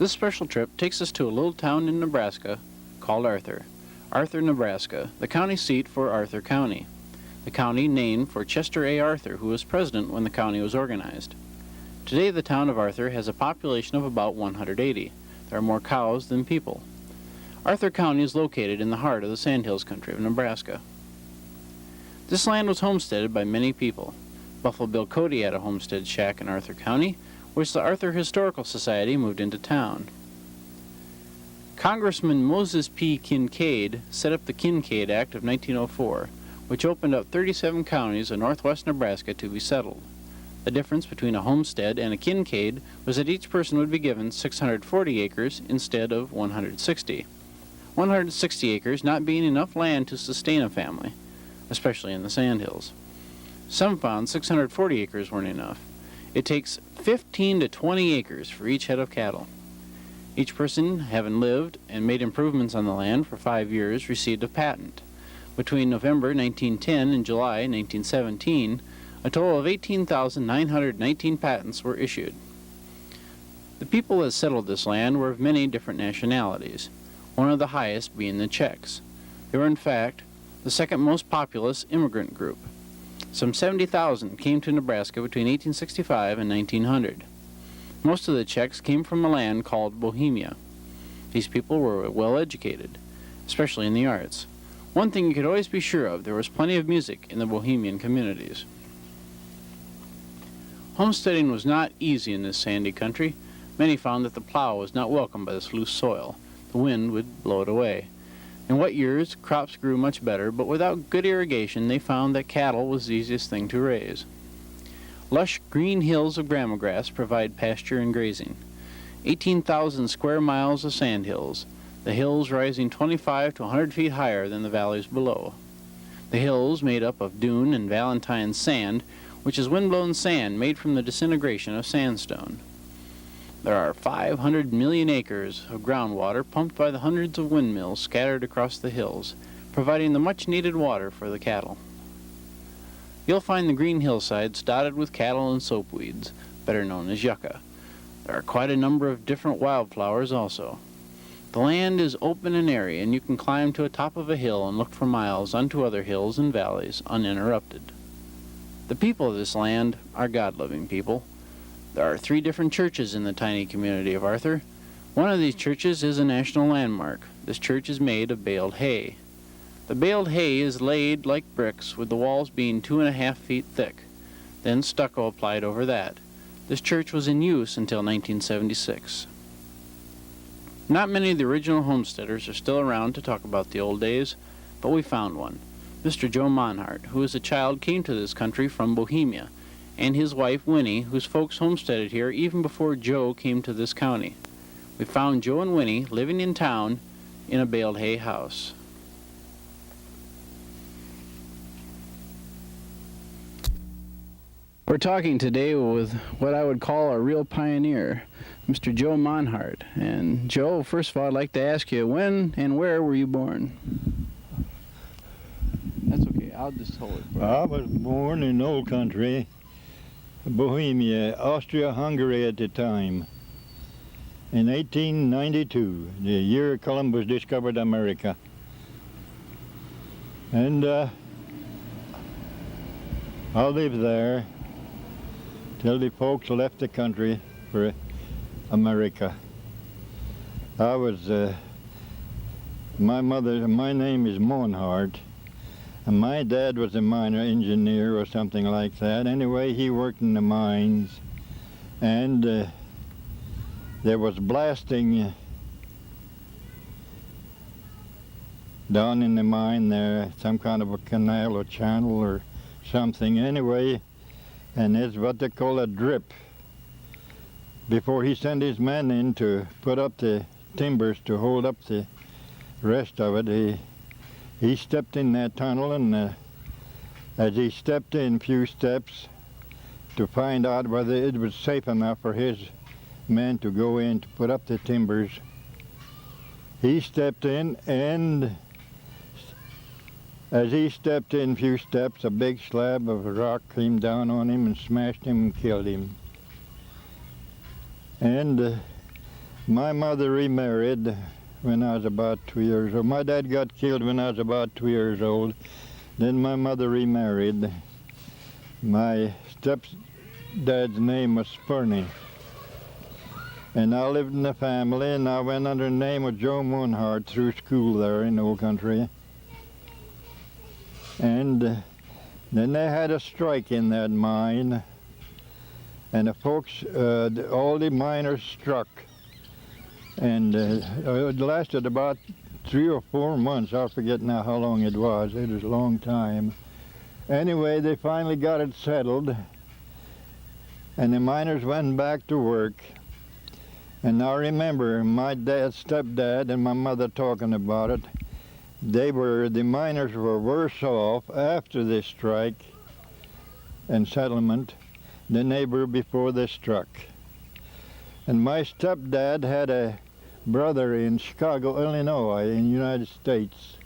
This special trip takes us to a little town in Nebraska called Arthur. Arthur, Nebraska, the county seat for Arthur County. The county named for Chester A. Arthur, who was president when the county was organized. Today the town of Arthur has a population of about 180. There are more cows than people. Arthur County is located in the heart of the Sandhills country of Nebraska. This land was homesteaded by many people. Buffalo Bill Cody had a homestead shack in Arthur County, which the Arthur Historical Society moved into town. Congressman Moses P. Kincaid set up the Kincaid Act of 1904, which opened up 37 counties of northwest Nebraska to be settled. The difference between a homestead and a Kincaid was that each person would be given 640 acres instead of 160. 160 acres not being enough land to sustain a family, especially in the Sandhills. Some found 640 acres weren't enough. It takes 15 to 20 acres for each head of cattle. Each person, having lived and made improvements on the land for 5 years, received a patent. Between November 1910 and July 1917, a total of 18,919 patents were issued. The people that settled this land were of many different nationalities, one of the highest being the Czechs. They were, in fact, the second most populous immigrant group. Some 70,000 came to Nebraska between 1865 and 1900. Most of the Czechs came from a land called Bohemia. These people were well educated, especially in the arts. One thing you could always be sure of, there was plenty of music in the Bohemian communities. Homesteading was not easy in this sandy country. Many found that the plow was not welcome by this loose soil. The wind would blow it away. In wet years, crops grew much better, but without good irrigation, they found that cattle was the easiest thing to raise. Lush green hills of grama grass provide pasture and grazing. 18,000 square miles of sand hills, the hills rising 25 to 100 feet higher than the valleys below. The hills made up of dune and Valentine sand, which is windblown sand made from the disintegration of sandstone. There are 500 million acres of groundwater pumped by the hundreds of windmills scattered across the hills, providing the much-needed water for the cattle. You'll find the green hillsides dotted with cattle and soapweeds, better known as yucca. There are quite a number of different wildflowers also. The land is open and airy, and you can climb to the top of a hill and look for miles onto other hills and valleys uninterrupted. The people of this land are God-loving people. There are 3 different churches in the tiny community of Arthur. One of these churches is a national landmark. This church is made of baled hay. The baled hay is laid like bricks, with the walls being 2.5 feet thick, then stucco applied over that. This church was in use until 1976. Not many of the original homesteaders are still around to talk about the old days, but we found one. Mr. Joe Monhart, who as a child came to this country from Bohemia, and his wife Winnie, whose folks homesteaded here even before Joe came to this county. We found Joe and Winnie living in town in a baled hay house. We're talking today with what I would call a real pioneer, Mr. Joe Monhart. And Joe, first of all, I'd like to ask you, when and where were you born? That's okay, I'll just hold it. I was born in old country, Bohemia, Austria-Hungary at the time, in 1892, the year Columbus discovered America. And I lived there till the folks left the country for America. I was, my name is Monhart, and my dad was a miner engineer or something like that. Anyway, he worked in the mines, and there was blasting down in the mine there, some kind of a canal or channel or something. Anyway, and it's what they call a drip. Before he sent his men in to put up the timbers to hold up the rest of it, he stepped in that tunnel, and as he stepped in a few steps to find out whether it was safe enough for his men to go in to put up the timbers, he stepped in, and as he stepped in a few steps, a big slab of rock came down on him and smashed him and killed him. And My mother remarried when I was about 2 years old. My dad got killed when I was about 2 years old. Then my mother remarried. My stepdad's name was Spurney. And I lived in the family, and I went under the name of Joe Moonhart through school there in the old country. And then they had a strike in that mine, and the folks, all the miners struck. And it lasted about 3 or 4 months. I forget now how long it was. It was a long time. Anyway, they finally got it settled, and the miners went back to work. And I remember my stepdad and my mother talking about it. The miners were worse off after the strike and settlement than they were before they struck. And my stepdad had a brother in Chicago, Illinois, in the United States.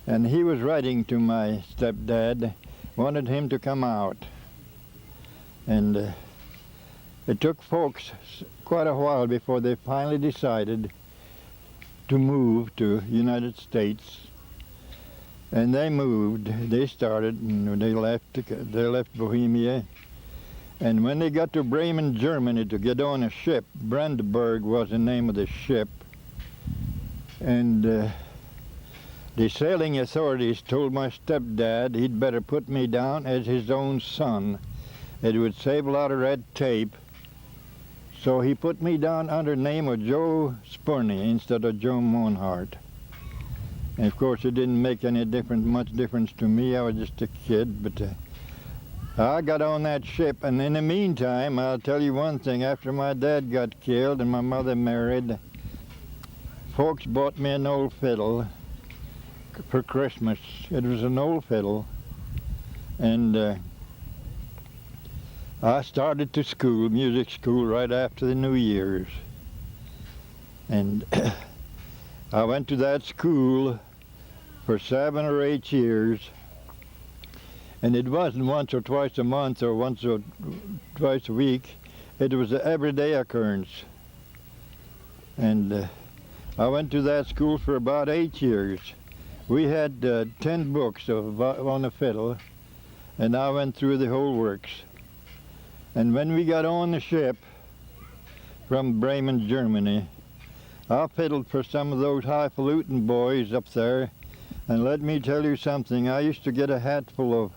And he was writing to my stepdad, wanted him to come out. And it took folks quite a while before they finally decided to move to United States. And they moved, they started, and they left Bohemia. And when they got to Bremen, Germany to get on a ship, Brandenburg was the name of the ship, and the sailing authorities told my stepdad he'd better put me down as his own son. It would save a lot of red tape. So he put me down under the name of Joe Spurney instead of Joe Moonhart. And of course it didn't make any much difference to me. I was just a kid, but I got on that ship, and in the meantime, I'll tell you one thing. After my dad got killed and my mother married, folks bought me an old fiddle for Christmas. It was an old fiddle, and I started to school, music school, right after the New Year's. And I went to that school for 7 or 8 years. And it wasn't once or twice a month or once or twice a week. It was an everyday occurrence. And I went to that school for about 8 years. We had 10 books on the fiddle, and I went through the whole works. And when we got on the ship from Bremen, Germany, I fiddled for some of those highfalutin boys up there. And let me tell you something, I used to get a hatful of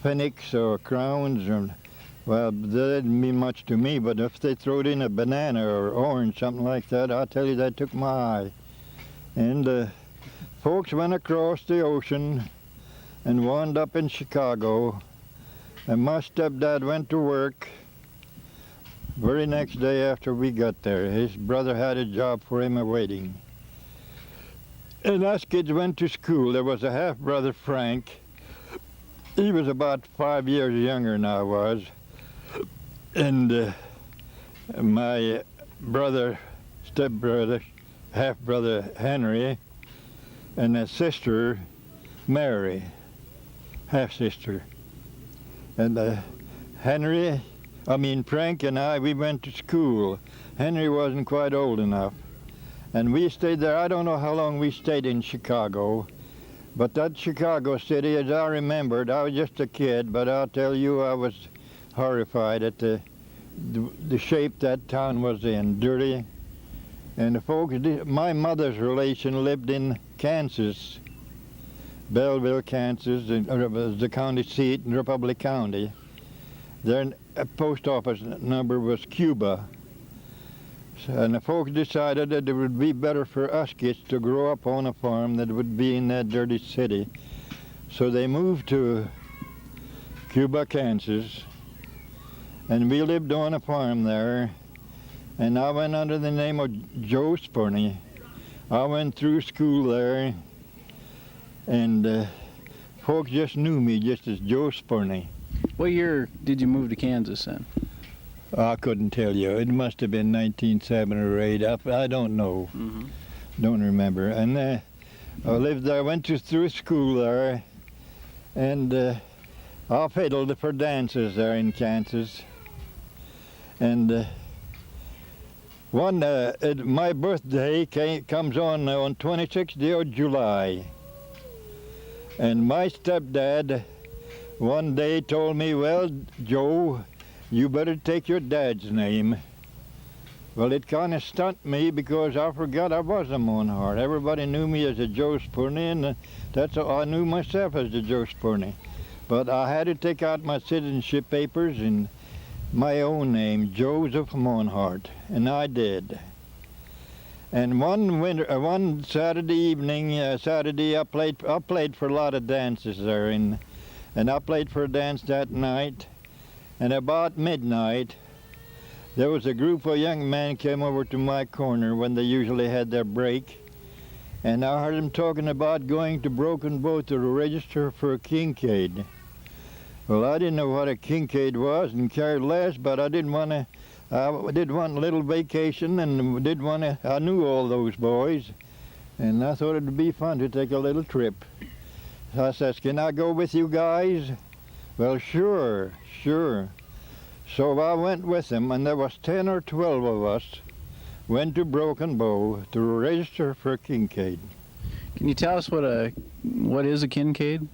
pfennigs or crowns, and well, that didn't mean much to me, but if they throwed in a banana or orange, something like that, I'll tell you that took my eye. And folks went across the ocean and wound up in Chicago, and my stepdad went to work very next day after we got there. His brother had a job for him awaiting. And us kids went to school. There was a half-brother, Frank. He was about 5 years younger than I was. And my brother, stepbrother, half-brother Henry, and a sister, Mary, half-sister. And Frank and I, we went to school. Henry wasn't quite old enough. And we stayed there. I don't know how long we stayed in Chicago, but that Chicago city, as I remembered, I was just a kid, but I'll tell you, I was horrified at the shape that town was in, dirty. And the folks, my mother's relation lived in Kansas, Belleville, Kansas, was the county seat in Republic County. Their post office number was Cuba. And the folks decided that it would be better for us kids to grow up on a farm than it would be in that dirty city. So they moved to Cuba, Kansas, and we lived on a farm there. And I went under the name of Joe Spurney. I went through school there, and folks just knew me just as Joe Spurney. What year did you move to Kansas then? I couldn't tell you. It must have been 1907 or 8. I don't know. Mm-hmm. Don't remember. And I lived there. I went through school there, and I fiddled for dances there in Kansas. And My birthday comes on 26th day of July. And my stepdad one day told me, well, Joe, you better take your dad's name. Well, it kind of stunned me because I forgot I was a Monhart. Everybody knew me as a Joe Spurney, and that's how I knew myself as a Joe Spurney. But I had to take out my citizenship papers and my own name, Joseph Monhart, and I did. And one Saturday evening, I played for a lot of dances there, and I played for a dance that night. And about midnight, there was a group of young men came over to my corner when they usually had their break, and I heard them talking about going to Broken Bow to register for a Kincaid. Well, I didn't know what a Kincaid was and cared less, but I did want a little vacation, and I knew all those boys, and I thought it'd be fun to take a little trip. So I says, can I go with you guys? Well, sure. So I went with them, and there was 10 or 12 of us went to Broken Bow to register for a Kincaid. Can you tell us what is a Kincaid?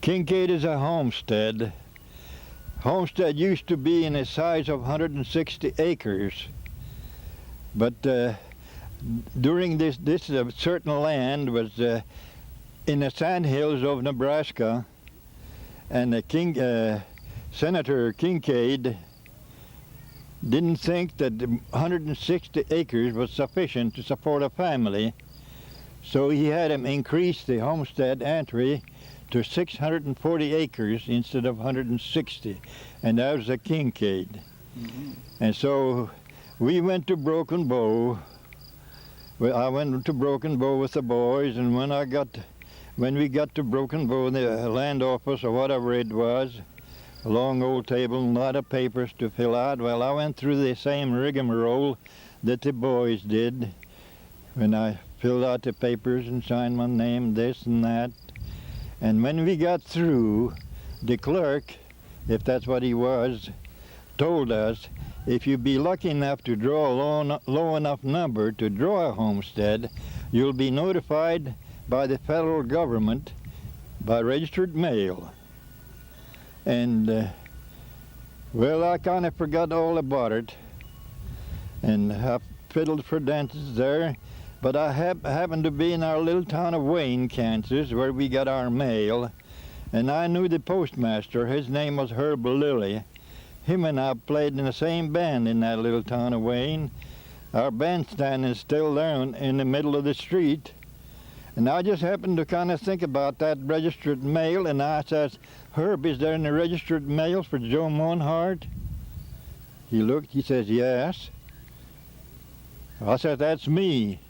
Kincaid is a homestead. Homestead used to be in a size of 160 acres, but during this certain land was in the sandhills of Nebraska, and Senator Kincaid didn't think that 160 acres was sufficient to support a family, so he had him increase the homestead entry to 640 acres instead of 160, and that was a Kincaid. Mm-hmm. And so we went to Broken Bow. Well, I went to Broken Bow with the boys, and when we got to Broken Bow, the land office or whatever it was, a long old table and a lot of papers to fill out. Well, I went through the same rigmarole that the boys did when I filled out the papers and signed my name, this and that. And when we got through, the clerk, if that's what he was, told us, if you be lucky enough to draw a low enough number to draw a homestead, you'll be notified by the federal government by registered mail. And, well, I kind of forgot all about it, and I fiddled for dances there. But I happened to be in our little town of Wayne, Kansas, where we got our mail, and I knew the postmaster. His name was Herb Lilly. Him and I played in the same band in that little town of Wayne. Our bandstand is still there in the middle of the street. And I just happened to kind of think about that registered mail, and I says, Herb, is there any registered mail for Joe Monhart? He looked, he says, yes. I said, that's me.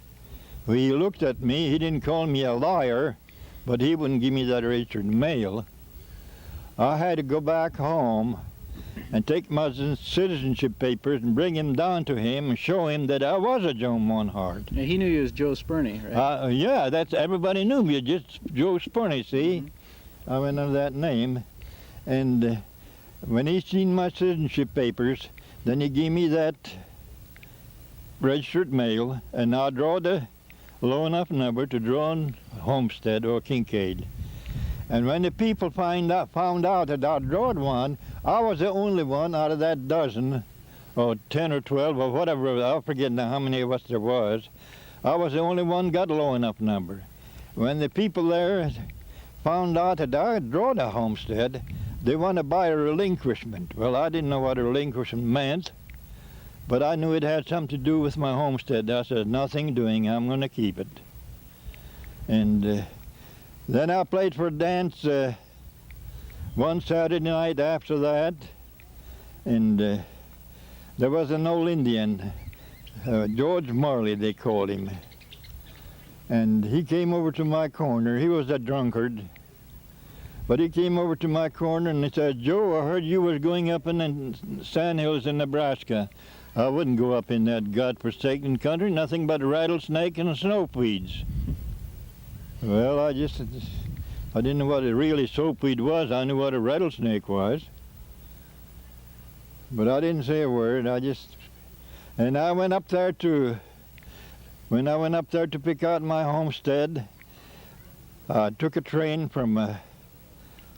Well, he looked at me. He didn't call me a liar, but he wouldn't give me that registered mail. I had to go back home and take my citizenship papers and bring him down to him and show him that I was a Joe Monhart. Yeah, he knew you as Joe Spurney, right? Yeah, everybody knew me, just Joe Spurney, see? Mm-hmm. I went under that name. And when he seen my citizenship papers, then he gave me that registered mail, and I draw the low enough number to draw on Homestead or Kincaid. And when the people found out that I drawed one, I was the only one out of that dozen, or 10 or 12 or whatever, I forget now how many of us there was. I was the only one got a low enough number. When the people there found out that I had drawn a homestead, they wanted to buy a relinquishment. Well, I didn't know what a relinquishment meant, but I knew it had something to do with my homestead. I said, nothing doing, I'm going to keep it. And then I played for a dance one Saturday night after that, and there was an old Indian, George Marley they called him, and he came over to my corner. He was a drunkard, but he came over to my corner and he said, Joe, I heard you was going up in the sandhills in Nebraska. I wouldn't go up in that godforsaken country, nothing but a rattlesnake and soapweeds. Well, I didn't know what a really soapweed was. I knew what a rattlesnake was. But I didn't say a word. I just And I went up there to, when I went up there to pick out my homestead, I took a train from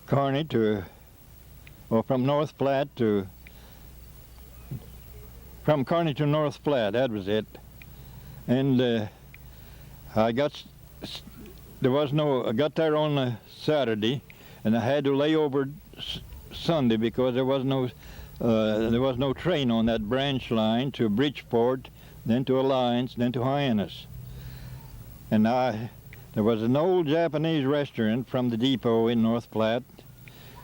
Kearney to, or from North Platte to, from Kearney to North Platte, that was it. And I got there on a Saturday, and I had to lay over Sunday because there was no train on that branch line to Bridgeport, then to Alliance, then to Hyannis. And there was an old Japanese restaurant from the depot in North Platte,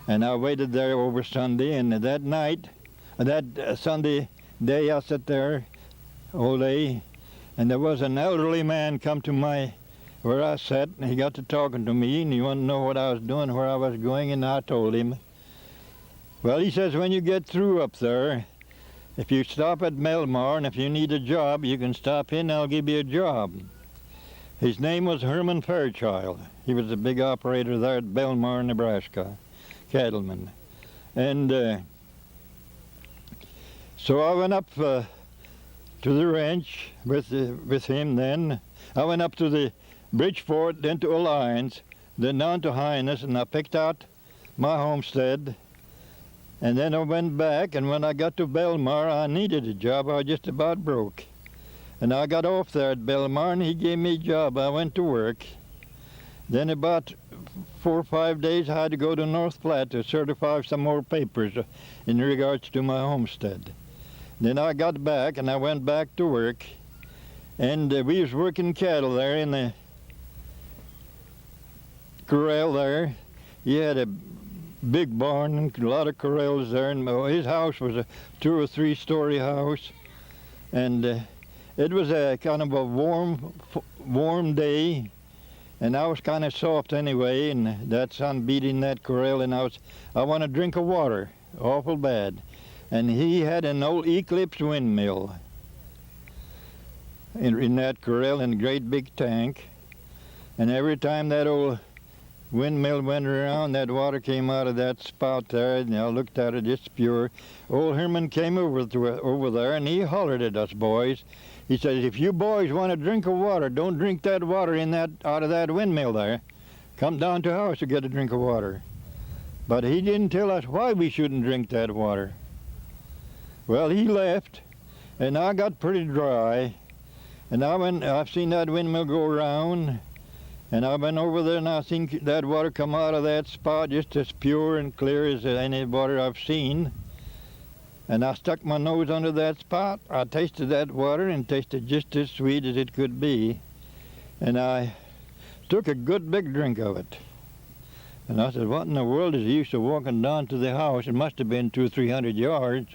and I waited there over Sunday, and that night, that Sunday day, I sat there all day, and there was an elderly man come to where I sat, and he got to talking to me, and he wanted to know what I was doing, where I was going, and I told him. Well, he says, when you get through up there, if you stop at Melmar, and if you need a job, you can stop in, I'll give you a job. His name was Herman Fairchild. He was a big operator there at Belmar, Nebraska, cattleman. And so I went up to the ranch with him then. I went up to the Bridgeport, then to Alliance, then down to Hyannis, and I picked out my homestead. And then I went back, and when I got to Belmar, I needed a job. I was just about broke. And I got off there at Belmar, and he gave me a job. I went to work. Then about 4 or 5 days, I had to go to North Platte to certify some more papers in regards to my homestead. Then I got back, and I went back to work. And we was working cattle there in the corral there. He had a big barn and a lot of corrals there, and his house was a 2 or 3 story house. And it was a kind of a warm day, and I was kind of soft anyway, and that sun beat in that corral, and I want a drink of water, awful bad. And he had an old Eclipse windmill in that corral in a great big tank, and every time that old windmill went around, that water came out of that spout there, and I looked at it, just pure. Old Herman came over there, and he hollered at us boys. He said, if you boys want a drink of water, don't drink that water out of that windmill there. Come down to the house to get a drink of water. But he didn't tell us why we shouldn't drink that water. Well, he left, and I got pretty dry, and I've seen that windmill go around, and I went over there, and I seen that water come out of that spot just as pure and clear as any water I've seen. And I stuck my nose under that spot. I tasted that water, and tasted just as sweet as it could be. And I took a good big drink of it. And I said, what in the world is the use of walking down to the house? It must have been 200 or 300 yards.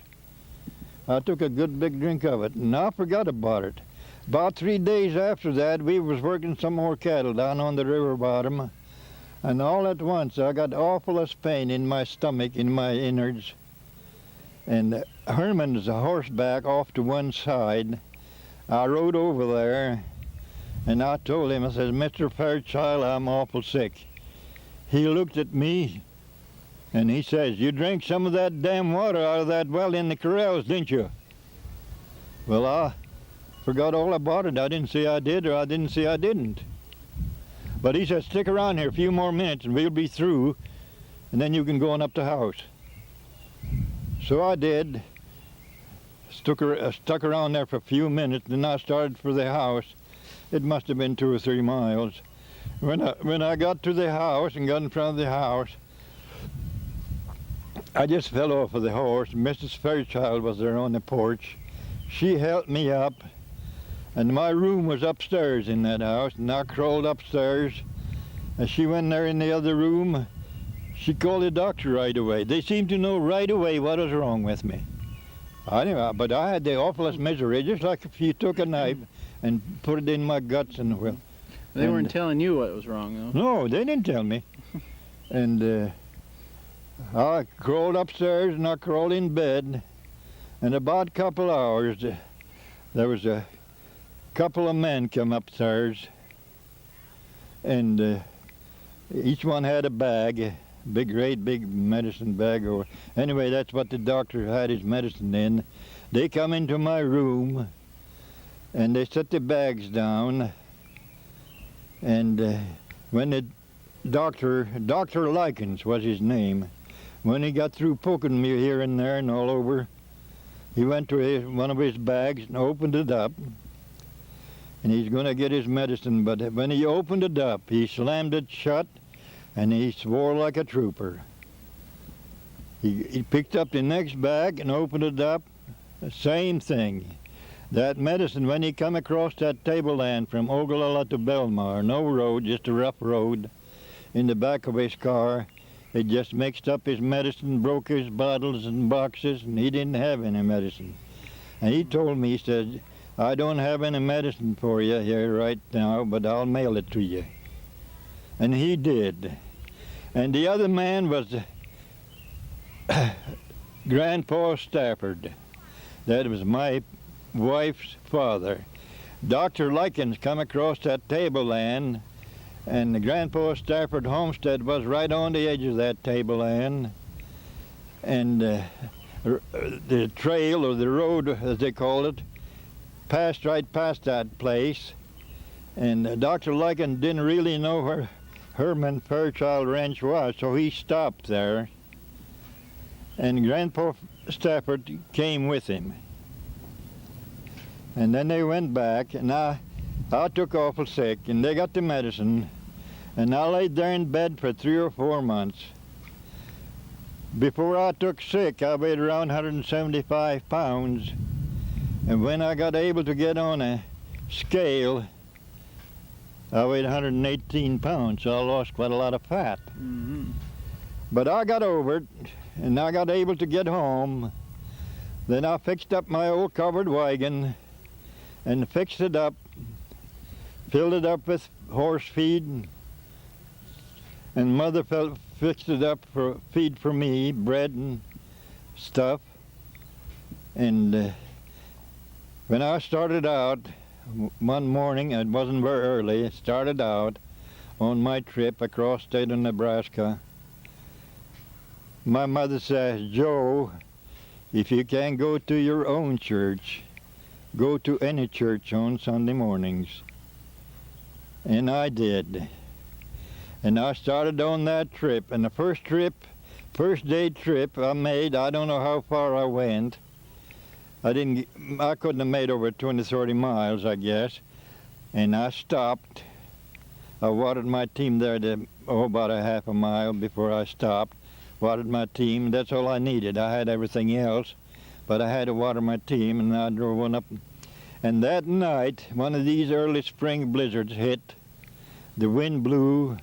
I took a good big drink of it, and I forgot about it. About 3 days after that, we was working some more cattle down on the river bottom, and all at once I got awfulest pain in my stomach, in my innards. And Herman's horseback off to one side. I rode over there, and I told him, I said, Mr. Fairchild, I'm awful sick. He looked at me, and he says, you drank some of that damn water out of that well in the corrals, didn't you? Well, I forgot all about it. I didn't say I did, or I didn't say I didn't. But he said, stick around here a few more minutes, and we'll be through, and then you can go on up to the house. So I did. Stuck around there for a few minutes, then I started for the house. It must have been 2 or 3 miles. When I got to the house and got in front of the house, I just fell off of the horse. Mrs. Fairchild was there on the porch. She helped me up, and my room was upstairs in that house, and I crawled upstairs. And she went there in the other room. She called the doctor right away. They seemed to know right away what was wrong with me. But I had the awfulest misery, just like if you took a knife and put it in my guts and well. They weren't telling you what was wrong, though. No, they didn't tell me. And I crawled upstairs, and I crawled in bed. And about a couple hours, there was a couple of men come upstairs, and each one had a bag great big medicine bag. Or anyway, that's what the doctor had his medicine in. They come into my room, and they set the bags down. And when the Dr. Likens was his name, when he got through poking me here and there and all over, he went to one of his bags and opened it up, and he's going to get his medicine. But when he opened it up, he slammed it shut, and he swore like a trooper. He picked up the next bag and opened it up, the same thing. That medicine, when he come across that tableland from Ogallala to Belmar, no road, just a rough road, in the back of his car, it just mixed up his medicine, broke his bottles and boxes, and he didn't have any medicine. And he told me, he said, I don't have any medicine for you here right now, but I'll mail it to you. And he did. And the other man was Grandpa Stafford. That was my wife's father. Dr. Likens come across that tableland, and the Grandpa Stafford homestead was right on the edge of that tableland. And the trail, or the road as they call it, passed right past that place. And Dr. Likens didn't really know where Herman Fairchild Ranch was, so he stopped there. And Grandpa Stafford came with him. And then they went back, and I took awful sick, and they got the medicine, and I laid there in bed for 3 or 4 months. Before I took sick, I weighed around 175 pounds, and when I got able to get on a scale, I weighed 118 pounds, so I lost quite a lot of fat. Mm-hmm. But I got over it, and I got able to get home. Then I fixed up my old covered wagon, and fixed it up, filled it up with horse feed, and Mother fixed it up for feed for me, bread and stuff. And when I started out one morning, it wasn't very early, I started out on my trip across state of Nebraska. My mother says, Joe, if you can't go to your own church, go to any church on Sunday mornings. And I did. And I started on that trip. And the first day trip I made, I don't know how far I went. I couldn't have made over 20, 30 miles, I guess. And I stopped. I watered my team there about a half a mile before I stopped. Watered my team. That's all I needed. I had everything else, but I had to water my team, and I drove on up. And that night, one of these early spring blizzards hit. The wind blew,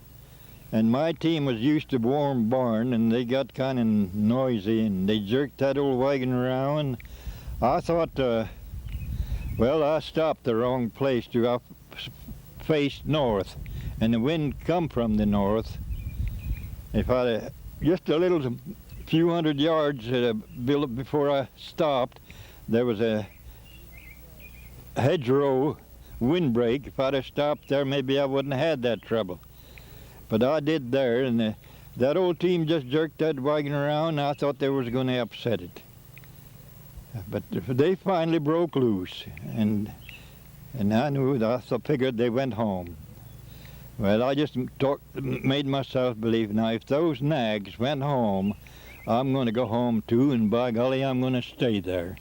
and my team was used to warm barn, and they got kind of noisy, and they jerked that old wagon around. I thought, I stopped the wrong place to. I faced north, and the wind come from the north. If I'd just a little few hundred yards before I stopped, there was a hedgerow windbreak. If I'd have stopped there, maybe I wouldn't have had that trouble. But I did there, and that old team just jerked that wagon around, and I thought they was going to upset it. But they finally broke loose, and I figured they went home. Well, I just made myself believe, now if those nags went home, I'm going to go home too, and by golly, I'm going to stay there.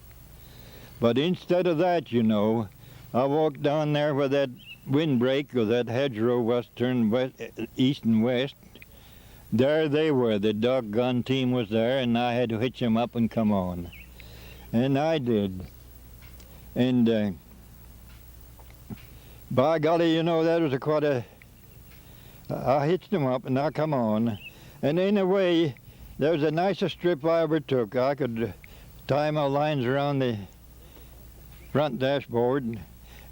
But instead of that, you know, I walked down there where that windbreak or that hedgerow was turned east and west. There they were. The doggone team was there, and I had to hitch them up and come on. And I did. And by golly, you know, that was quite a... I hitched them up and I come on, and in a way, that was the nicest trip I ever took. I could tie my lines around the front dashboard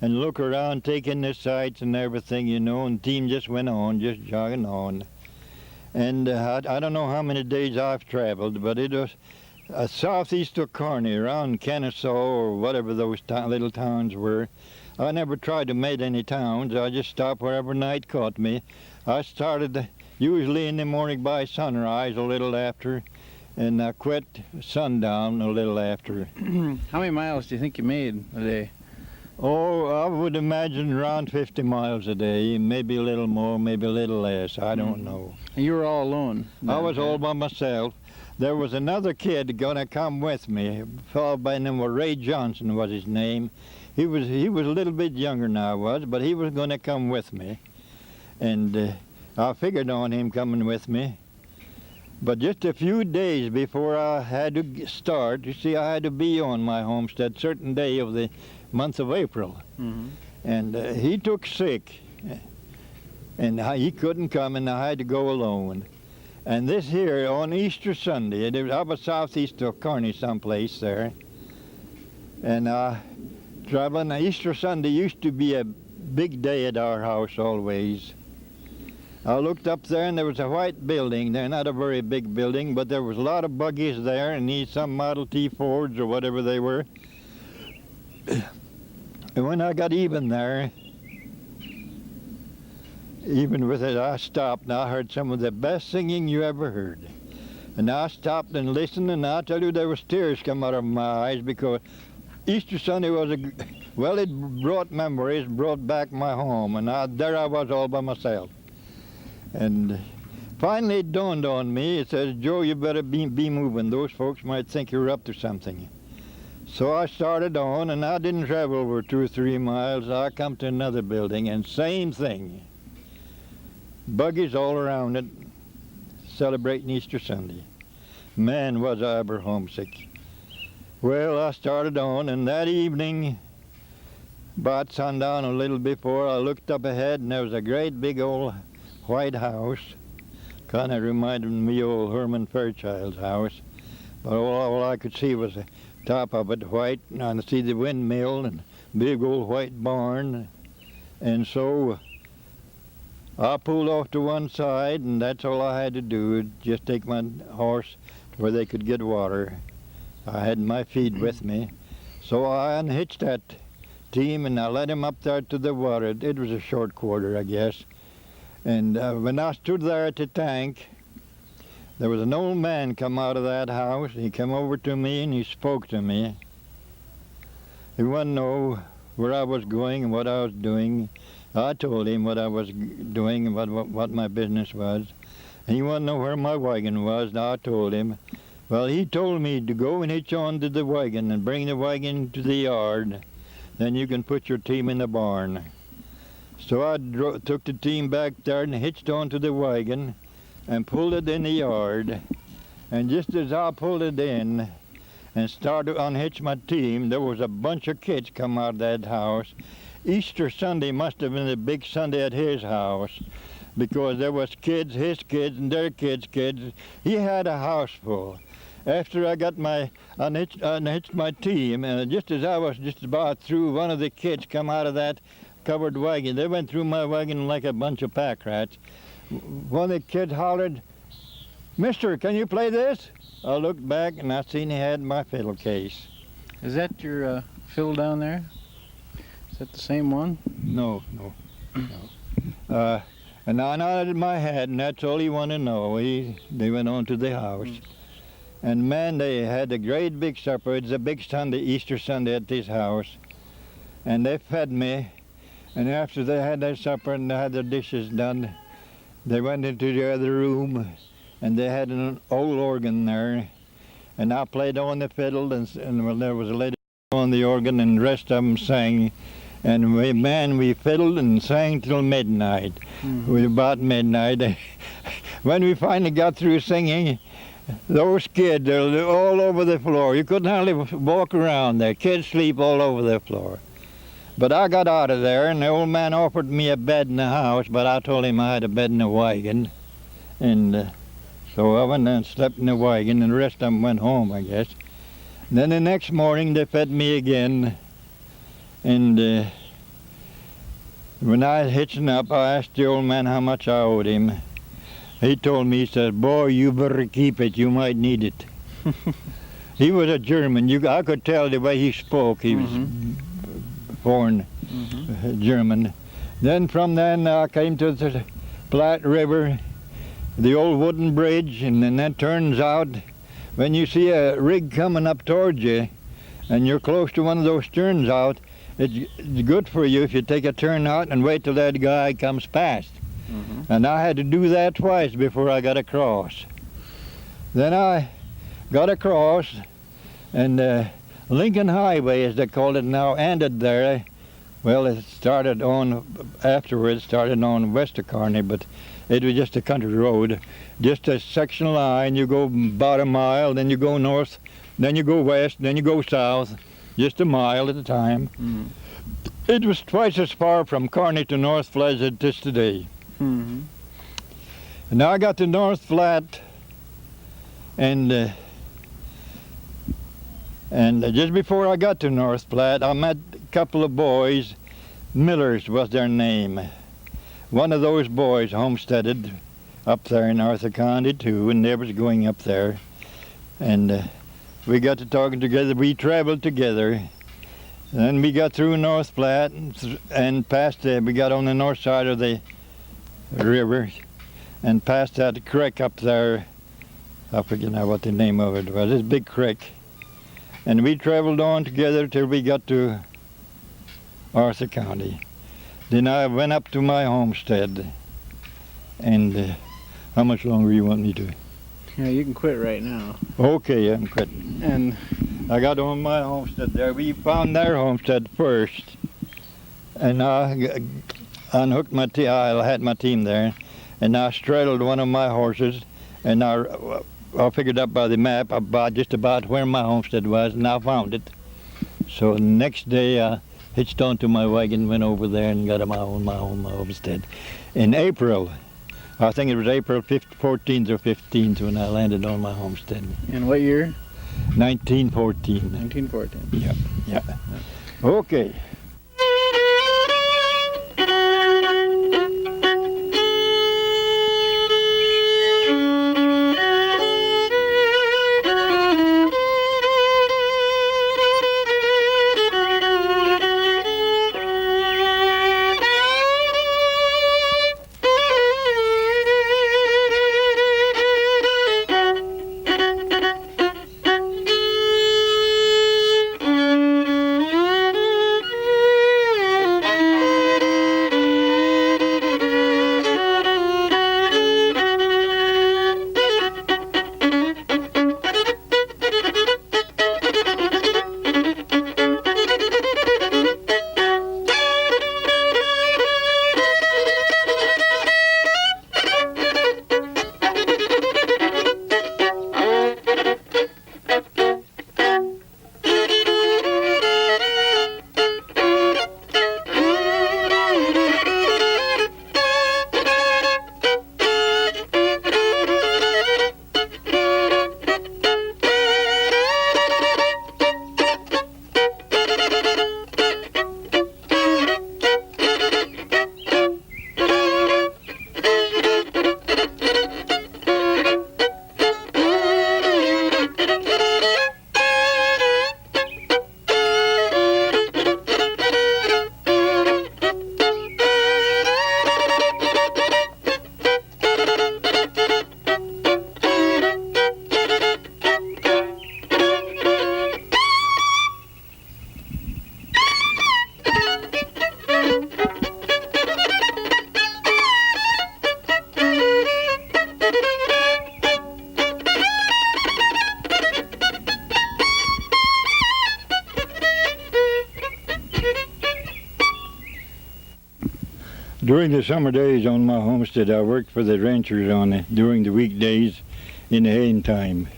and look around, take in the sights and everything, you know, and the team just went on, just jogging on. And I don't know how many days I've traveled, but it was southeast of Kearney, around Kennesaw or whatever those little towns were. I never tried to make any towns. I just stopped wherever night caught me. I started usually in the morning by sunrise, a little after, and I quit sundown a little after. How many miles do you think you made a day? Oh, I would imagine around 50 miles a day, maybe a little more, maybe a little less. I don't know. And you were all alone? I was all by myself. There was another kid gonna come with me. A fellow by the name of Ray Johnson was his name. He was a little bit younger than I was, but he was gonna come with me, and I figured on him coming with me. But just a few days before I had to start, you see, I had to be on my homestead certain day of the month of April. Mm-hmm. And he took sick, and he couldn't come, and I had to go alone. And this here, on Easter Sunday, I was southeast of Kearney someplace there, and traveling. Easter Sunday used to be a big day at our house always. I looked up there, and there was a white building there, not a very big building, but there was a lot of buggies there, and some Model T Fords or whatever they were. And when I got even there, even with it, I stopped, and I heard some of the best singing you ever heard. And I stopped and listened, and I tell you, there was tears come out of my eyes, because Easter Sunday was well, it brought memories, brought back my home, and there I was all by myself. And finally it dawned on me, it says, Joe, you better be moving. Those folks might think you're up to something. So I started on, and I didn't travel over 2 or 3 miles. I come to another building, and same thing. Buggies all around it, celebrating Easter Sunday. Man, was I ever homesick. Well, I started on, and that evening, about sundown, a little before, I looked up ahead, and there was a great big old white house. Kind of reminded me of old Herman Fairchild's house. But all I could see was the top of it white, and I could see the windmill and big old white barn. And so I pulled off to one side, and that's all I had to do, just take my horse to where they could get water. I had my feed with me. So I unhitched that team, and I led him up there to the water. It was a short quarter, I guess. And when I stood there at the tank, there was an old man come out of that house. He came over to me, and he spoke to me. He wanted to know where I was going and what I was doing. I told him what I was doing and what my business was. And he wanted to know where my wagon was, and I told him. Well, he told me to go and hitch on to the wagon and bring the wagon to the yard. Then you can put your team in the barn. So I took the team back there and hitched onto the wagon and pulled it in the yard. And just as I pulled it in and started to unhitch my team, there was a bunch of kids come out of that house. Easter Sunday must have been a big Sunday at his house, because there was kids, his kids, and their kids' kids. He had a house full. After I got unhitched my team, and just as I was just about through, one of the kids come out of that covered wagon. They went through my wagon like a bunch of pack rats. One of the kids hollered, "Mister, can you play this?" I looked back, and I seen he had my fiddle case. Is that your fiddle down there? Is that the same one? No. And I nodded my head, and that's all he wanted to know. They went on to the house. And man, they had a great big supper. It's a big Sunday, Easter Sunday at this house. And they fed me. And after they had their supper and they had their dishes done, they went into the other room, and they had an old organ there. And I played on the fiddle, and well, there was a lady on the organ, and the rest of them sang. And we fiddled and sang till midnight. About midnight. When we finally got through singing, those kids are all over the floor. You couldn't hardly walk around there. Kids sleep all over the floor. But I got out of there, and the old man offered me a bed in the house, but I told him I had a bed in the wagon. And so I went and slept in the wagon, and the rest of them went home, I guess. And then the next morning they fed me again. And when I was hitching up, I asked the old man how much I owed him. He told me, he said, "Boy, you better keep it. You might need it." He was a German. I could tell the way he spoke. He was foreign German. Then from then I came to the Platte River, the old wooden bridge, and then that turns out, when you see a rig coming up towards you, and you're close to one of those turns out, it's good for you if you take a turn out and wait till that guy comes past. Mm-hmm. And I had to do that twice before I got across. Then I got across, and Lincoln Highway, as they call it now, ended there. Well, it started on, afterwards, started on west of Kearney, but it was just a country road, just a section line. You go about a mile, then you go north, then you go west, then you go south, just a mile at a time. Mm-hmm. It was twice as far from Kearney to North Flat as it is today. Mm-hmm. And now I got to North Flat, and just before I got to North Platte, I met a couple of boys. Millers was their name. One of those boys homesteaded up there in Arthur County too, and they was going up there. And we got to talking together. We traveled together. Then we got through North Platte and passed. We got on the north side of the river and passed that creek up there. I forget now what the name of it was. It's a big creek. And we traveled on together till we got to Arthur County. Then I went up to my homestead. And how much longer you want me to? Yeah, you can quit right now. Okay, I'm quitting. And I got on my homestead there. We found their homestead first. And I unhooked my team. I had my team there. And I straddled one of my horses. And I figured out by the map about just about where my homestead was, and I found it. So the next day I hitched onto my wagon, went over there and got my own homestead. In April, I think it was April 14th or 15th when I landed on my homestead. in what year? 1914. 1914. Yeah. Okay. During the summer days on my homestead, I worked for the ranchers during the weekdays in the haying time.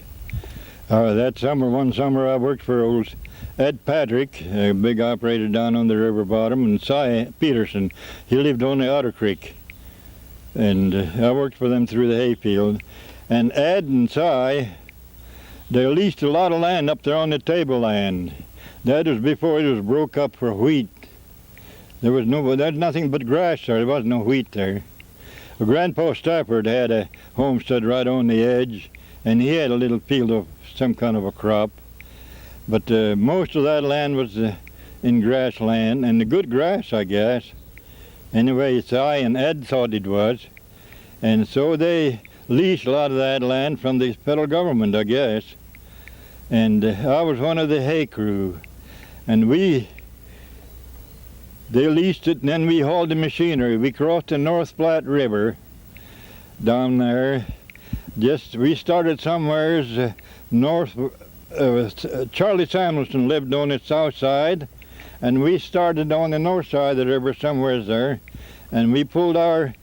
One summer I worked for old Ed Patrick, a big operator down on the river bottom, and Cy Peterson. He lived on the Otter Creek. And I worked for them through the hayfield. And Ed and Cy, they leased a lot of land up there on the tableland. That was before it was broke up for wheat. There's nothing but grass there. There was no wheat there. Grandpa Stafford had a homestead right on the edge, and he had a little field of some kind of a crop. But most of that land was in grassland, and the good grass, I guess. Anyway, Cy and Ed thought it was. And so they leased a lot of that land from the federal government, I guess. And I was one of the hay crew. And they leased it, and then we hauled the machinery. We crossed the North Platte River down there. We started somewhere north. Charlie Samuelson lived on the south side, and we started on the north side of the river somewhere there. And we pulled our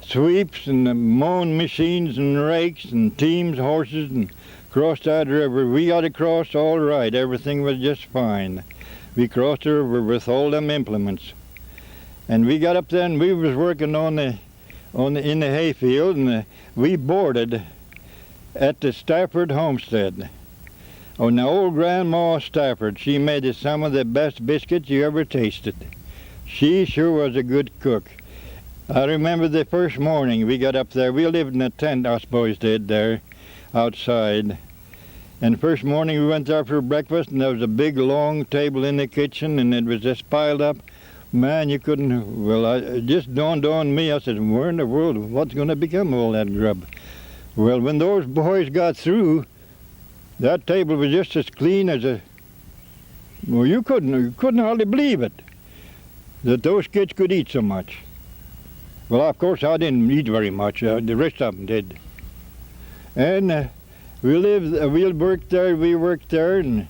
sweeps and mowing machines and rakes and teams, horses, and crossed that river. We got across all right. Everything was just fine. We crossed the river with all them implements. And we got up there, and we was working in the hayfield, and we boarded at the Stafford Homestead. Oh, now old Grandma Stafford, she made us some of the best biscuits you ever tasted. She sure was a good cook. I remember the first morning we got up there. We lived in a tent, us boys did, there outside. And the first morning we went there for breakfast, and there was a big long table in the kitchen, and it was just piled up. Man, you couldn't, well, it just dawned on me. I said, where in the world, what's going to become of all that grub? Well, when those boys got through, that table was just as clean as well, you couldn't hardly believe it, that those kids could eat so much. Well, of course, I didn't eat very much. The rest of them did. And we worked there, and,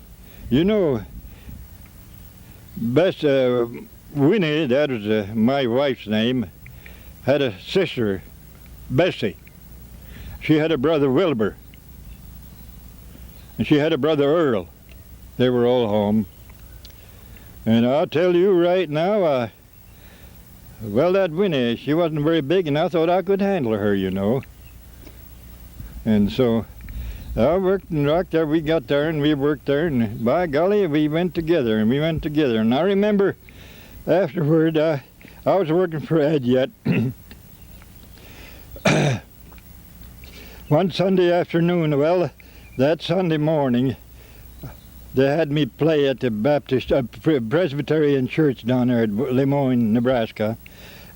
you know, Winnie, that was my wife's name, had a sister, Bessie. She had a brother, Wilbur. And she had a brother, Earl. They were all home. And I'll tell you right now, well, that Winnie, she wasn't very big, and I thought I could handle her, you know. And so I worked and rocked there. We got there, and we worked there, and by golly, we went together. And I remember afterward, I was working for Ed yet. One Sunday afternoon, well, that Sunday morning, they had me play at the Presbyterian Church down there at Lemoyne, Nebraska,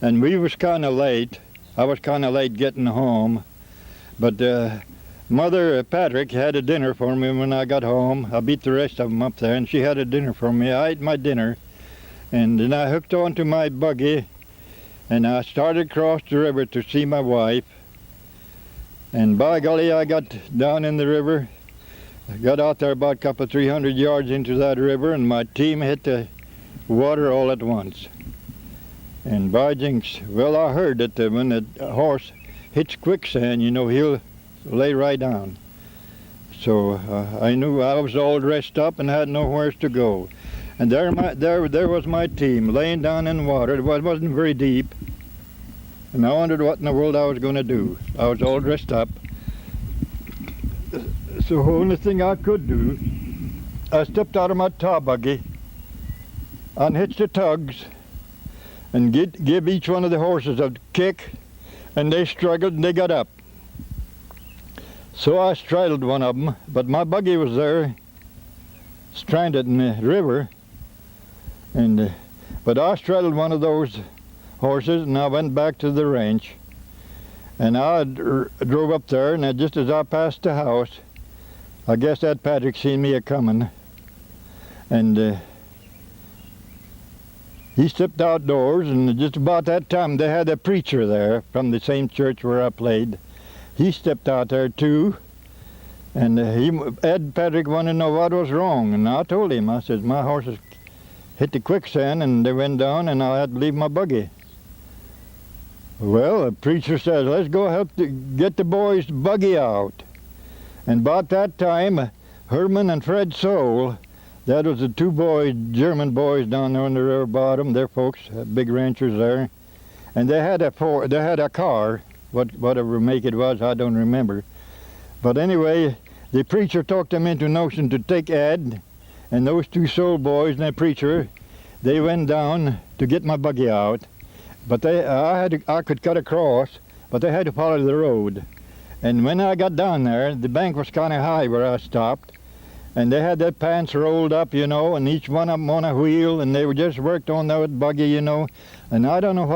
and we was kind of late. I was kind of late getting home, but Mother Patrick had a dinner for me when I got home. I beat the rest of them up there, and she had a dinner for me. I ate my dinner, and then I hooked onto my buggy, and I started across the river to see my wife. And by golly, I got down in the river. I got out there about 300 yards into that river, and my team hit the water all at once. And by jinks, well, I heard that when the horse hits quicksand, you know, he'll lay right down. So I knew I was all dressed up and had nowhere to go. And there was my team laying down in the water. It wasn't very deep. And I wondered what in the world I was going to do. I was all dressed up. So the only thing I could do, I stepped out of my tow buggy, unhitched the tugs, and give each one of the horses a kick, and they struggled and they got up. So I straddled one of them, but my buggy was there, stranded in the river, but I straddled one of those horses, and I went back to the ranch. And I drove up there, and just as I passed the house, I guess that Patrick seen me a-coming, and he stepped outdoors, and just about that time they had a preacher there from the same church where I played. He stepped out there too, and Ed Patrick wanted to know what was wrong, and I told him, I said, my horses hit the quicksand and they went down, and I had to leave my buggy. Well, the preacher says, let's go help get the boys' buggy out. And about that time, Herman and Fred Soule, that was the two boys, German boys down there on the river bottom, their folks, big ranchers there. And they had a car, whatever make it was, I don't remember. But anyway, the preacher talked them into notion to take Ed, and those two Soule boys and the preacher, they went down to get my buggy out. But I could cut across, but they had to follow the road. And when I got down there, the bank was kind of high where I stopped, and they had their pants rolled up, you know, and each one of them on a wheel, and they were just worked on that buggy, you know. And I don't know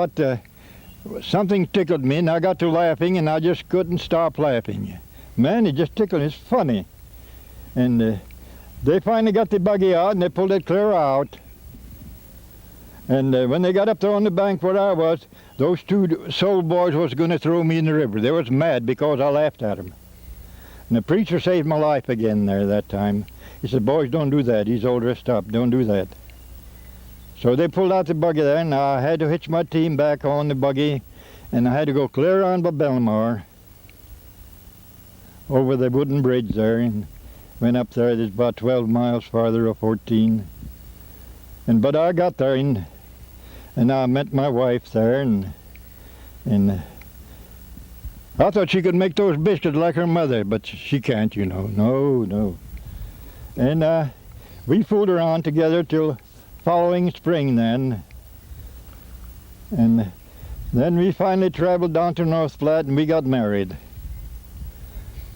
something tickled me, and I got to laughing, and I just couldn't stop laughing. Man, it just tickled. It's funny. And they finally got the buggy out, and they pulled it clear out. And when they got up there on the bank where I was, those two soul boys was going to throw me in the river. They was mad because I laughed at them. And the preacher saved my life again there that time. He said, boys, don't do that. He's all dressed up. Don't do that. So they pulled out the buggy there, and I had to hitch my team back on the buggy, and I had to go clear on by Belmar over the wooden bridge there, and went up there. It's about 12 miles farther, or 14. But I got there, and I met my wife there, and I thought she could make those biscuits like her mother, but she can't, you know. No. And we fooled around together till following spring then. And then we finally traveled down to North Platte, and we got married.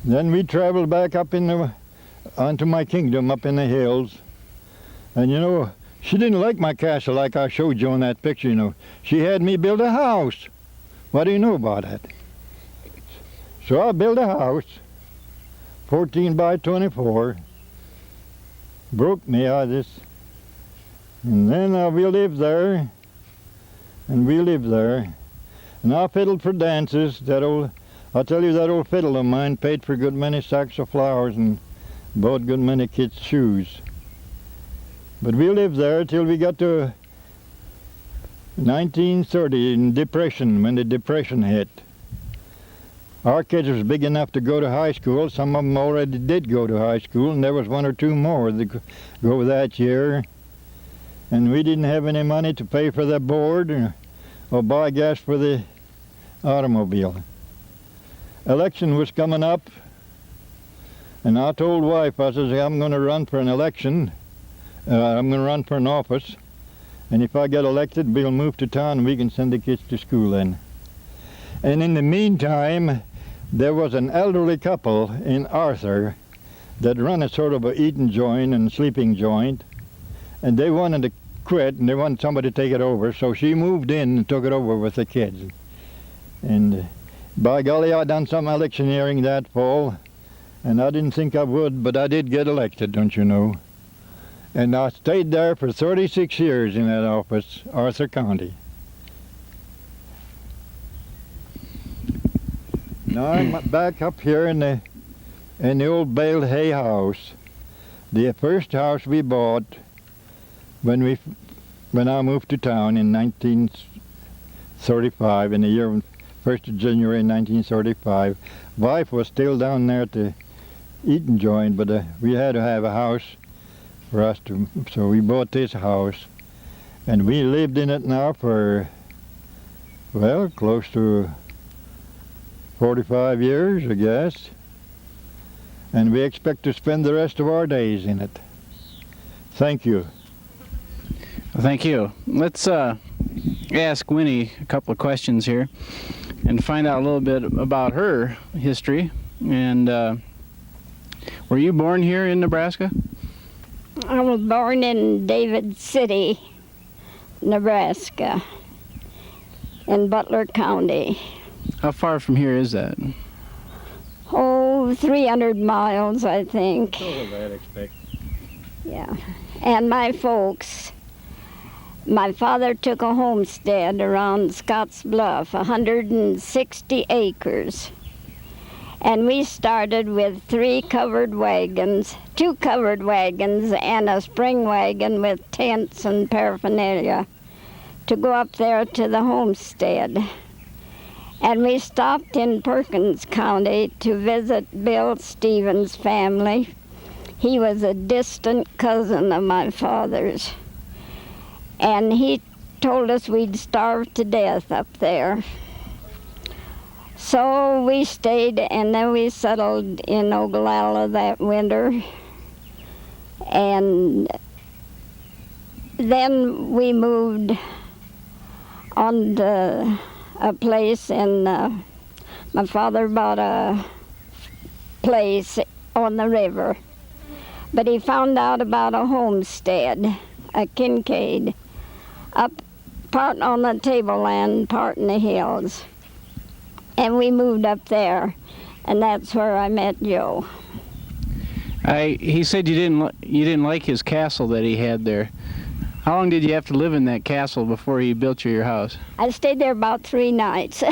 Then we traveled back up onto my kingdom up in the hills. And you know, she didn't like my castle like I showed you on that picture, you know. She had me build a house. What do you know about that? So I built a house, 14 by 24. Broke me out of this. And then we lived there, and we lived there. And I fiddled for dances. I'll tell you, that old fiddle of mine paid for a good many sacks of flowers and bought a good many kids' shoes. But we lived there till we got to 1930 in Depression, when the Depression hit. Our kids was big enough to go to high school. Some of them already did go to high school, and there was one or two more that go that year. And we didn't have any money to pay for the board or buy gas for the automobile. Election was coming up, and I told wife, I says, I'm going to run for an election. I'm going to run for an office, and if I get elected, we'll move to town and we can send the kids to school then. And in the meantime, there was an elderly couple in Arthur that run a sort of a eating joint and sleeping joint, and they wanted to quit, and they wanted somebody to take it over, so she moved in and took it over with the kids. And by golly, I done some electioneering that fall, and I didn't think I would, but I did get elected, don't you know. And I stayed there for 36 years in that office, Arthur County. Now I'm back up here in the old baled hay house. The first house we bought when I moved to town in 1935, in the year 1st of January 1935. Wife was still down there at the eating joint, but we had to have a house for us to, so we bought this house, and we lived in it now for, well, close to 45 years, I guess, and we expect to spend the rest of our days in it. Thank you. Well, thank you. Let's ask Winnie a couple of questions here and find out a little bit about her history. And were you born here in Nebraska? I was born in David City, Nebraska, in Butler County. How far from here is that? Oh, 300 miles, I think. So was I'd expect. Yeah. And my folks, my father took a homestead around Scotts Bluff, 160 acres. And we started with 3 covered wagons, 2 covered wagons, and a spring wagon with tents and paraphernalia to go up there to the homestead. And we stopped in Perkins County to visit Bill Stevens' family. He was a distant cousin of my father's. And he told us we'd starve to death up there. So we stayed, and then we settled in Ogallala that winter. And then we moved on to a place, and my father bought a place on the river. But he found out about a homestead, a Kincaid, up part on the tableland, part in the hills. And we moved up there, and that's where I met Joe. He said you didn't like his castle that he had there. How long did you have to live in that castle before he built you your house? I stayed there about 3 nights.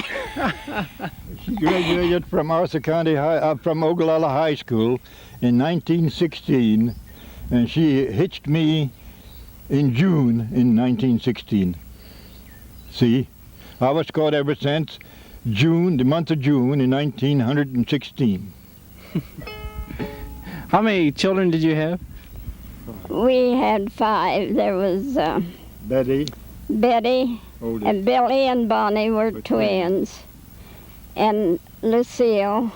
She graduated from Arthur County from Ogallala High School in 1916, and she hitched me in June in 1916. See, I was caught ever since June, the month of June in 1916. How many children did you have? We had 5. There was Betty, Betty, oldest, and Billy and Bonnie were Were twins, and Lucille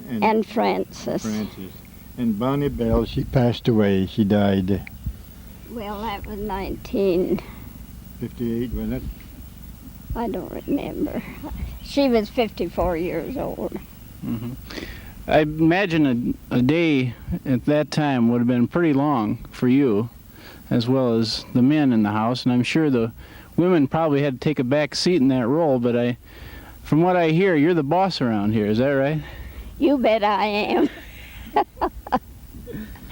and Francis. And Bonnie Bell, she passed away. She died Well, that was 19. 58, wasn't it? I don't remember. She was 54 years old. Mm-hmm. I imagine a day at that time would have been pretty long for you, as well as the men in the house, and I'm sure the women probably had to take a back seat in that role, but from what I hear, you're the boss around here, is that right? You bet I am.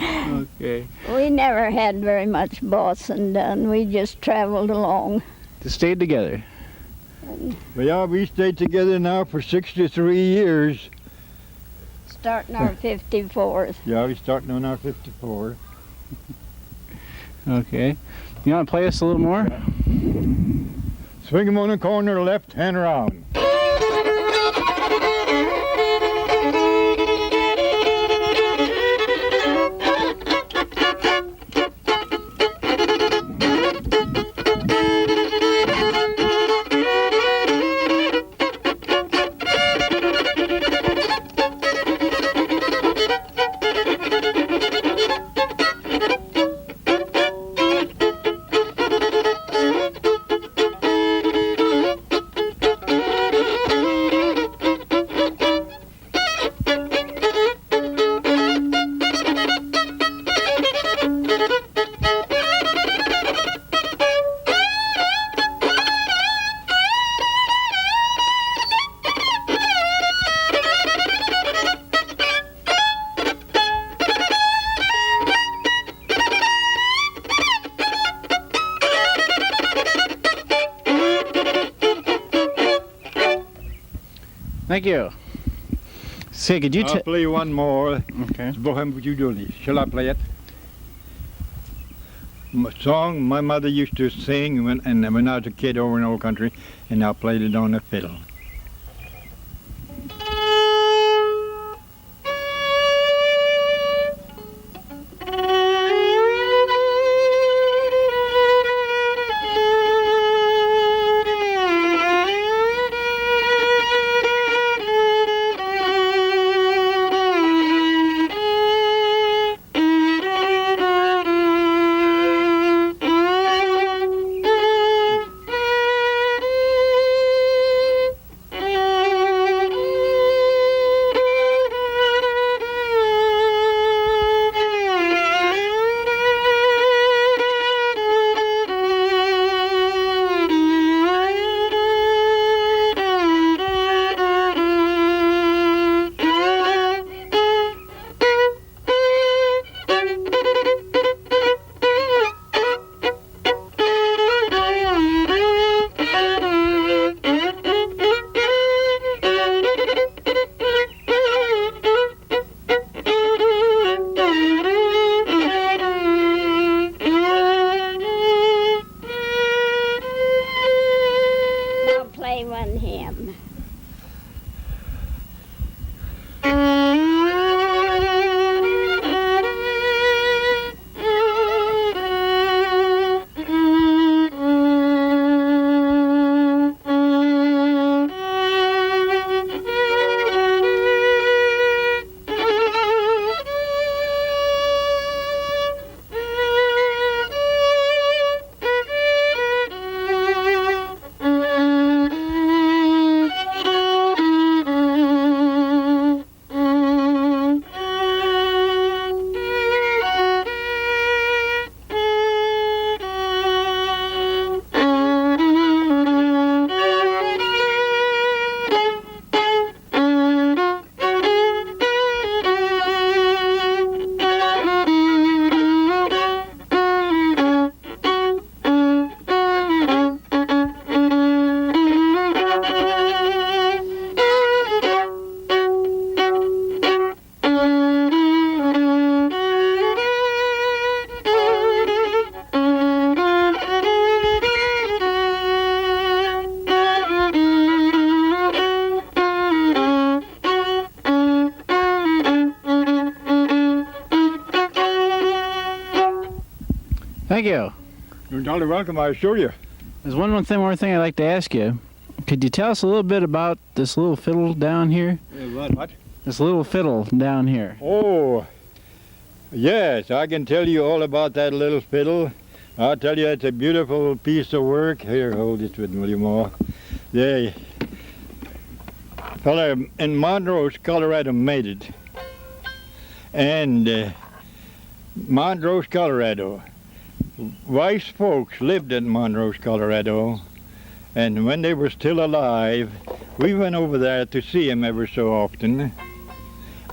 Okay. We never had very much bossing done. We just traveled along. Just stayed together. Well, yeah, we stayed together now for 63 years. Starting our 54th. Yeah, we're starting on our 54. Okay. You want to play us a little more? Swing 'em on the corner, left hand around. Thank you. Say, could you I'll play one more. Okay. It's Bohem with you, Julie. Shall I play it? A song my mother used to sing when I was a kid over in old country, and I played it on the fiddle. Thank you. You're totally welcome, I assure you. There's one more thing I'd like to ask you. Could you tell us a little bit about this little fiddle down here? What? This little fiddle down here. Oh, yes, I can tell you all about that little fiddle. I'll tell you, it's a beautiful piece of work. Here, hold this with me, will you, Ma? The fella in Montrose, Colorado made it. And Montrose, Colorado. Wise folks lived in Montrose, Colorado. And when they were still alive, we went over there to see them ever so often.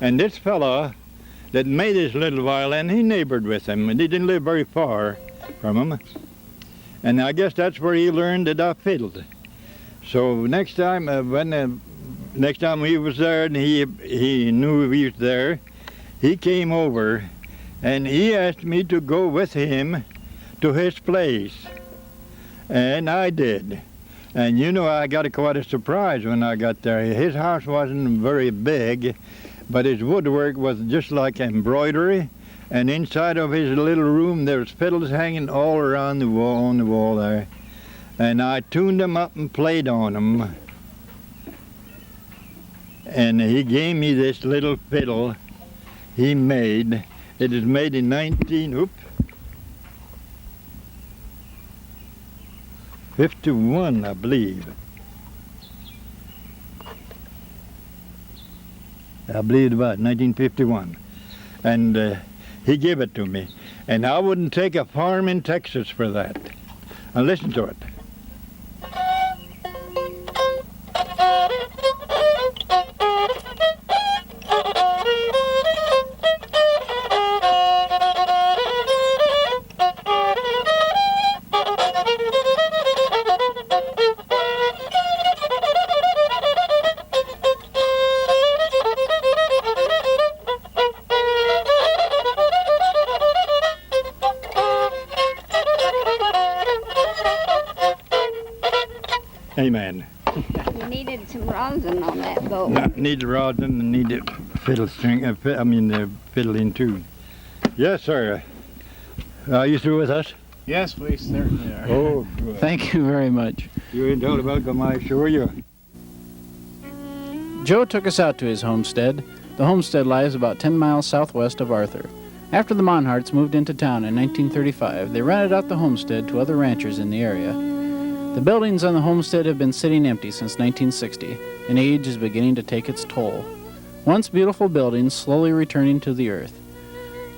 And this fella that made his little violin, he neighbored with him, and he didn't live very far from him. And I guess that's where he learned that I fiddled. So next time, next time he was there and he knew he was there, he came over and he asked me to go with him to his place. And I did. And you know, I got quite a surprise when I got there. His house wasn't very big, but his woodwork was just like embroidery. And inside of his little room, there's fiddles hanging all around the wall, on the wall there. And I tuned them up and played on them. And he gave me this little fiddle he made. It is made in 1951, I believe. I believe about 1951. And he gave it to me. And I wouldn't take a farm in Texas for that. Now listen to it. Amen. You needed some rosin on that bow. Need the rosin and need the fiddle string. The fiddling too. Yes, sir. Are you through with us? Yes, we certainly are. Oh, good. Thank you very much. You're totally welcome, I assure you. Joe took us out to his homestead. The homestead lies about 10 miles southwest of Arthur. After the Monharts moved into town in 1935, they rented out the homestead to other ranchers in the area. The buildings on the homestead have been sitting empty since 1960, and age is beginning to take its toll. Once beautiful buildings slowly returning to the earth.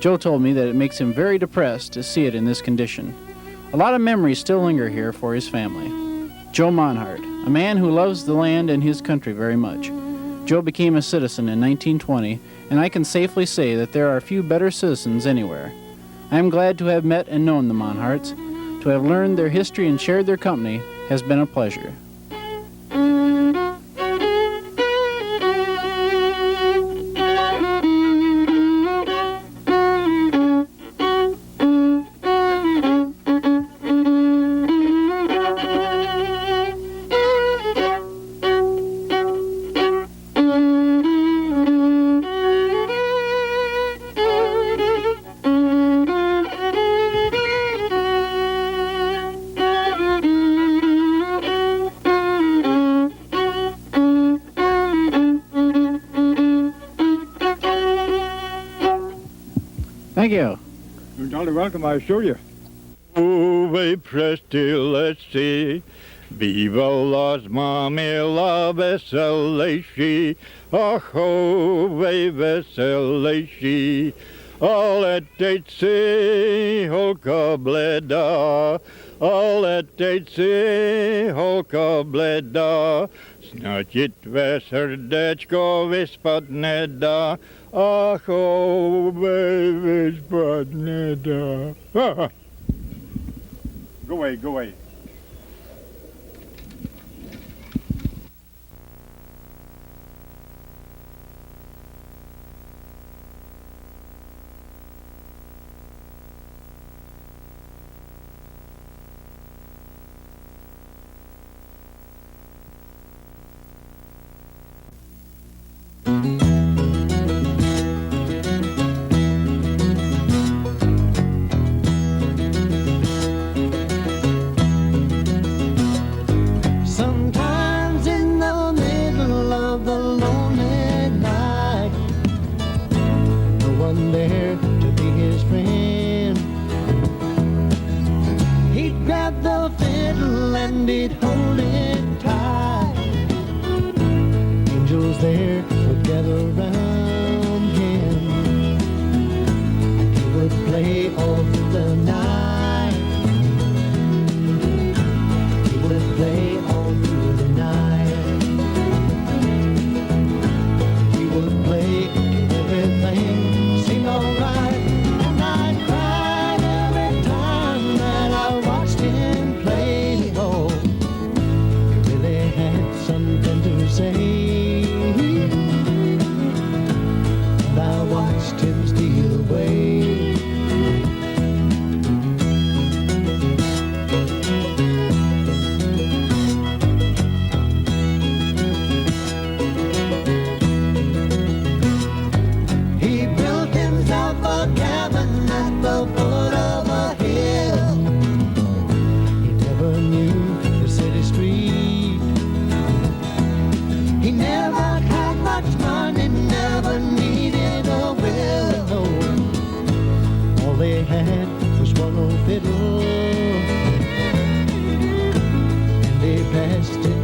Joe told me that it makes him very depressed to see it in this condition. A lot of memories still linger here for his family. Joe Monhart, a man who loves the land and his country very much. Joe became a citizen in 1920, and I can safely say that there are few better citizens anywhere. I am glad to have met and known the Monharts. To have learned their history and shared their company has been a pleasure. Thank you. You're totally welcome, I assure you. Oh, we press till let's see. Viva las mami la veselishi. Oh, we veselishi. All at see, holka bleda. All at see, holka bleda. Значит, сердечко виспаднеда, ах, о, виспаднеда. Go away, go away. and he'd hold it tight. Angels there would gather around him, and he would play all through the night. He would play all through the night. He would play till everything seemed alright. And I cried every time that I watched him play. Oh, he really had something to say. And I watched him steal away. He built himself a cabin at the foot of a hill. He never knew the city street. He never had much money, never needed a will. All they had was one old fiddle, and they passed it